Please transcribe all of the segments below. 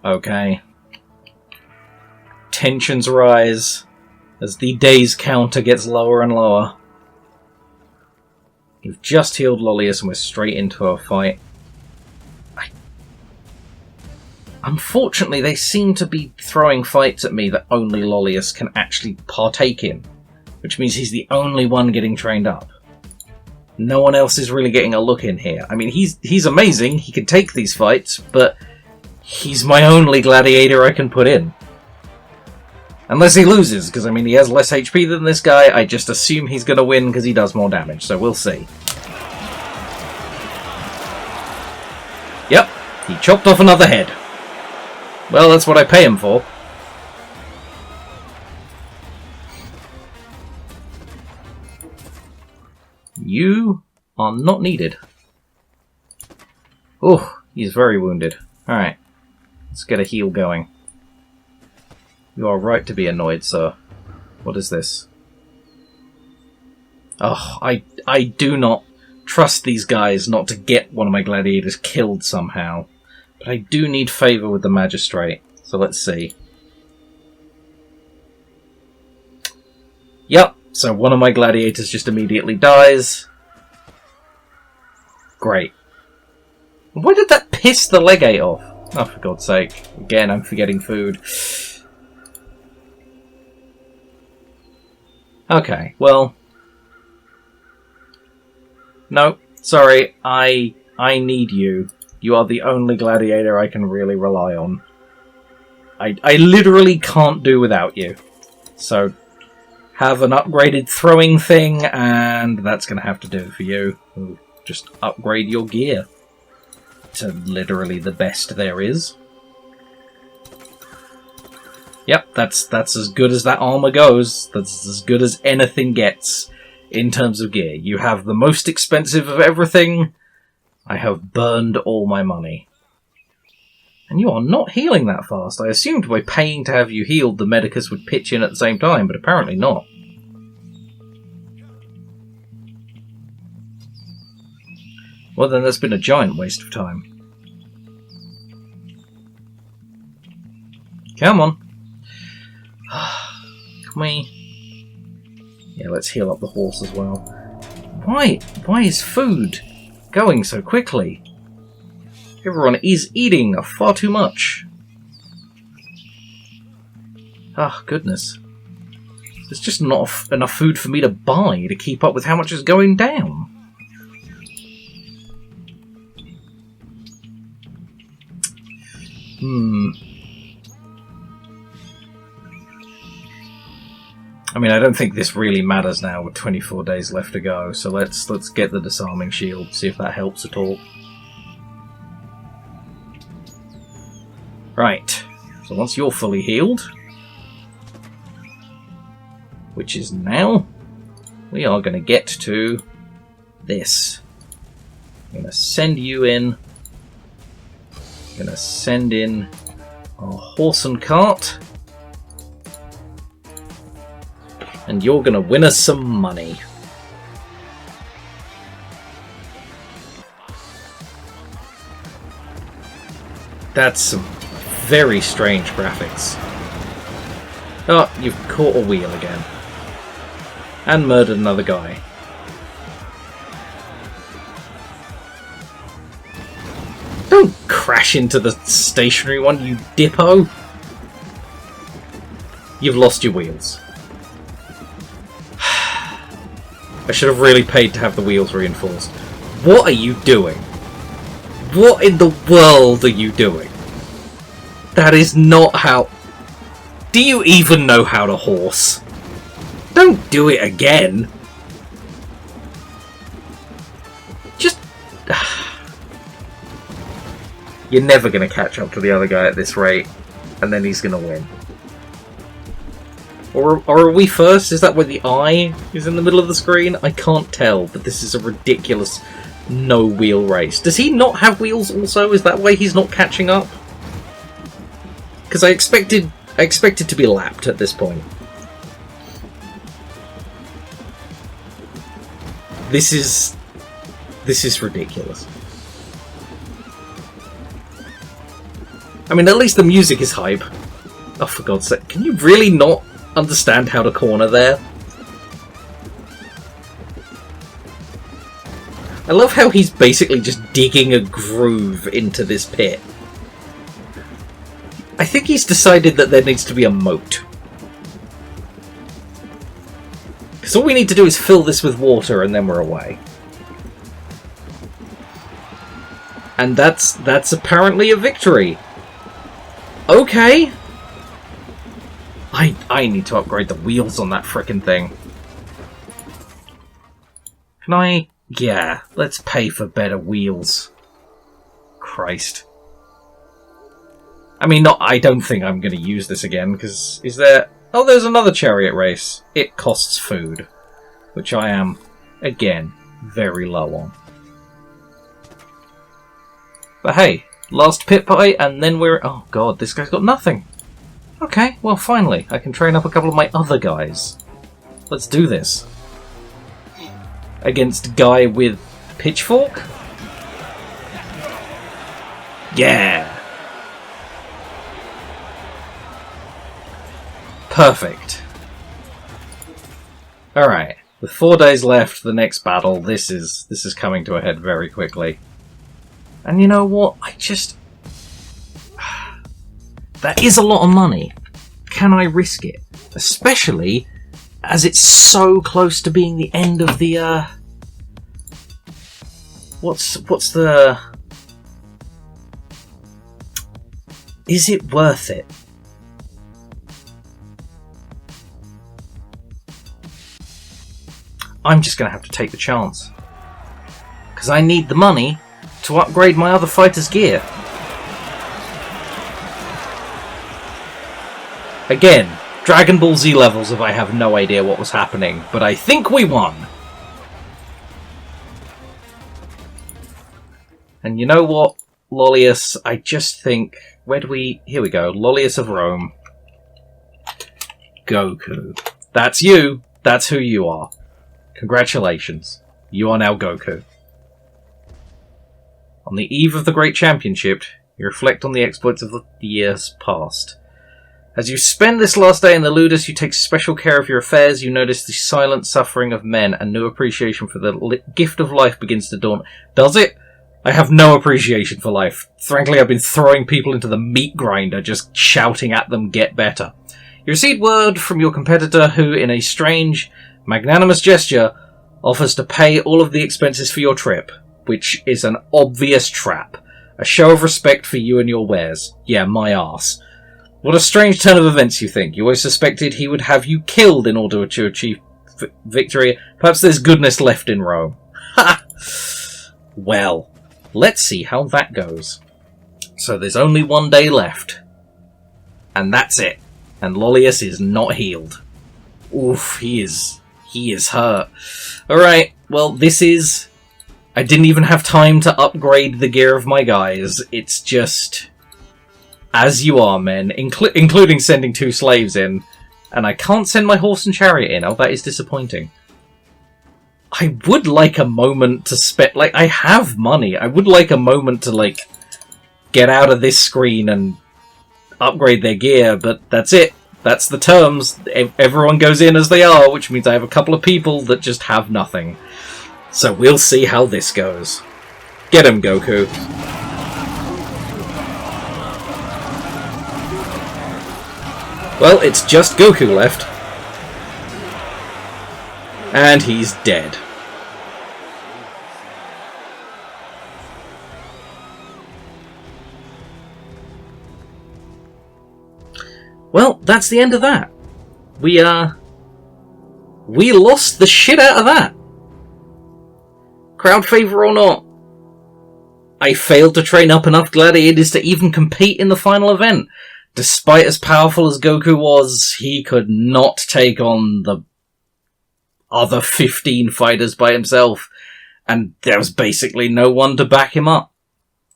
Okay. Tensions rise as the days counter gets lower and lower. You've just healed Lollius and we're straight into a fight. Unfortunately, they seem to be throwing fights at me that only Lollius can actually partake in, which means he's the only one getting trained up. No one else is really getting a look in here. I mean, he's amazing, he can take these fights, but he's my only gladiator I can put in. Unless he loses, because I mean he has less HP than this guy, I just assume he's going to win because he does more damage, so we'll see. Yep, he chopped off another head. Well, that's what I pay him for. You are not needed. Oh, he's very wounded. Alright, let's get a heal going. You are right to be annoyed, sir. What is this? Oh, I do not trust these guys not to get one of my gladiators killed somehow. But I do need favour with the magistrate, so let's see. Yep, so one of my gladiators just immediately dies. Great. Why did that piss the legate off? Oh, for God's sake. Again, I'm forgetting food. Okay, well... No, sorry, I need you. You are the only gladiator I can really rely on. I literally can't do without you. So, have an upgraded throwing thing, and that's going to have to do it for you. Just upgrade your gear to literally the best there is. Yep, that's as good as that armor goes. That's as good as anything gets in terms of gear. You have the most expensive of everything. I have burned all my money. And you are not healing that fast. I assumed by paying to have you healed, the Medicus would pitch in at the same time, but apparently not. Well then, that's been a giant waste of time. Come on. Can we... Yeah, let's heal up the horse as well. Why is food going so quickly? Everyone is eating far too much. Ah, goodness. There's just not enough food for me to buy to keep up with how much is going down. I mean, I don't think this really matters now with 24 days left to go, so let's get the disarming shield, see if that helps at all. Right, so once you're fully healed, which is now, we are going to get to this. I'm going to send you in. I'm going to send in our horse and cart. And you're going to win us some money. That's some very strange graphics. Oh, you've caught a wheel again. And murdered another guy. Don't crash into the stationary one, you dippo! You've lost your wheels. I should have really paid to have the wheels reinforced. What are you doing? What in the world are you doing? That is not how... Do you even know how to horse? Don't do it again. Just... You're never going to catch up to the other guy at this rate, and then he's going to win. Or are we first? Is that where the eye is in the middle of the screen? I can't tell, but this is a ridiculous no-wheel race. Does he not have wheels also? Is that why he's not catching up? Because I expected to be lapped at this point. This is ridiculous. I mean, at least the music is hype. Oh, for God's sake. Can you really not understand how to corner there? I love how he's basically just digging a groove into this pit. I think he's decided that there needs to be a moat. Because all we need to do is fill this with water and then we're away. And that's apparently a victory. Okay. I need to upgrade the wheels on that frickin' thing. Can I... Yeah, let's pay for better wheels. Christ. I mean, I don't think I'm going to use this again, because is there... Oh, there's another chariot race. It costs food, which I am, again, very low on. But hey, last pit pie, and then we're... Oh god, this guy's got nothing. Okay, well finally, I can train up a couple of my other guys. Let's do this. Against guy with pitchfork? Yeah! Perfect. Alright, with 4 days left, the next battle, this is coming to a head very quickly. And you know what? That is a lot of money. Can I risk it? Especially as it's so close to being the end of the, What's the... Is it worth it? I'm just going to have to take the chance. Because I need the money to upgrade my other fighters' gear. Again, Dragon Ball Z levels if I have no idea what was happening, but I think we won. And you know what, Lollius, I just think... Where do we... Here we go, Lollius of Rome. Goku. That's you. That's who you are. Congratulations. You are now Goku. On the eve of the Great Championship, you reflect on the exploits of the years past. As you spend this last day in the Ludus, you take special care of your affairs, you notice the silent suffering of men, and new appreciation for the gift of life begins to dawn. Does it? I have no appreciation for life. Frankly, I've been throwing people into the meat grinder, just shouting at them, get better. You receive word from your competitor who, in a strange, magnanimous gesture, offers to pay all of the expenses for your trip, which is an obvious trap. A show of respect for you and your wares. Yeah, my arse. What a strange turn of events, you think. You always suspected he would have you killed in order to achieve victory. Perhaps there's goodness left in Rome. Ha! Well, let's see how that goes. So there's only 1 day left. And that's it. And Lollius is not healed. Oof, he is hurt. Alright, well, this is... I didn't even have time to upgrade the gear of my guys. It's just... As you are, men, including sending 2 slaves in. And I can't send my horse and chariot in. Oh, that is disappointing. I would like a moment to spend... Like, I have money. I would like a moment to, like, get out of this screen and upgrade their gear, but that's it. That's the terms. Everyone goes in as they are, which means I have a couple of people that just have nothing. So we'll see how this goes. Get him, Goku. Well, it's just Goku left. And he's dead. Well, that's the end of that. We lost the shit out of that. Crowd favour or not, I failed to train up enough gladiators to even compete in the final event. Despite as powerful as Goku was, he could not take on the other 15 fighters by himself, and there was basically no one to back him up.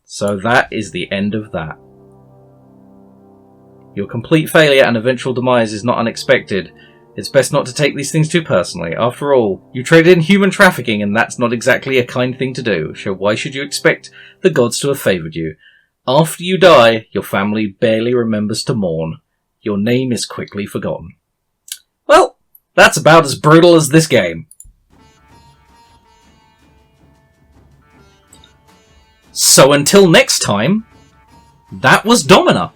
So that is the end of that. Your complete failure and eventual demise is not unexpected. It's best not to take these things too personally. After all, you traded in human trafficking, and that's not exactly a kind thing to do, so why should you expect the gods to have favoured you? After you die, your family barely remembers to mourn. Your name is quickly forgotten. Well, that's about as brutal as this game. So until next time, that was Domina.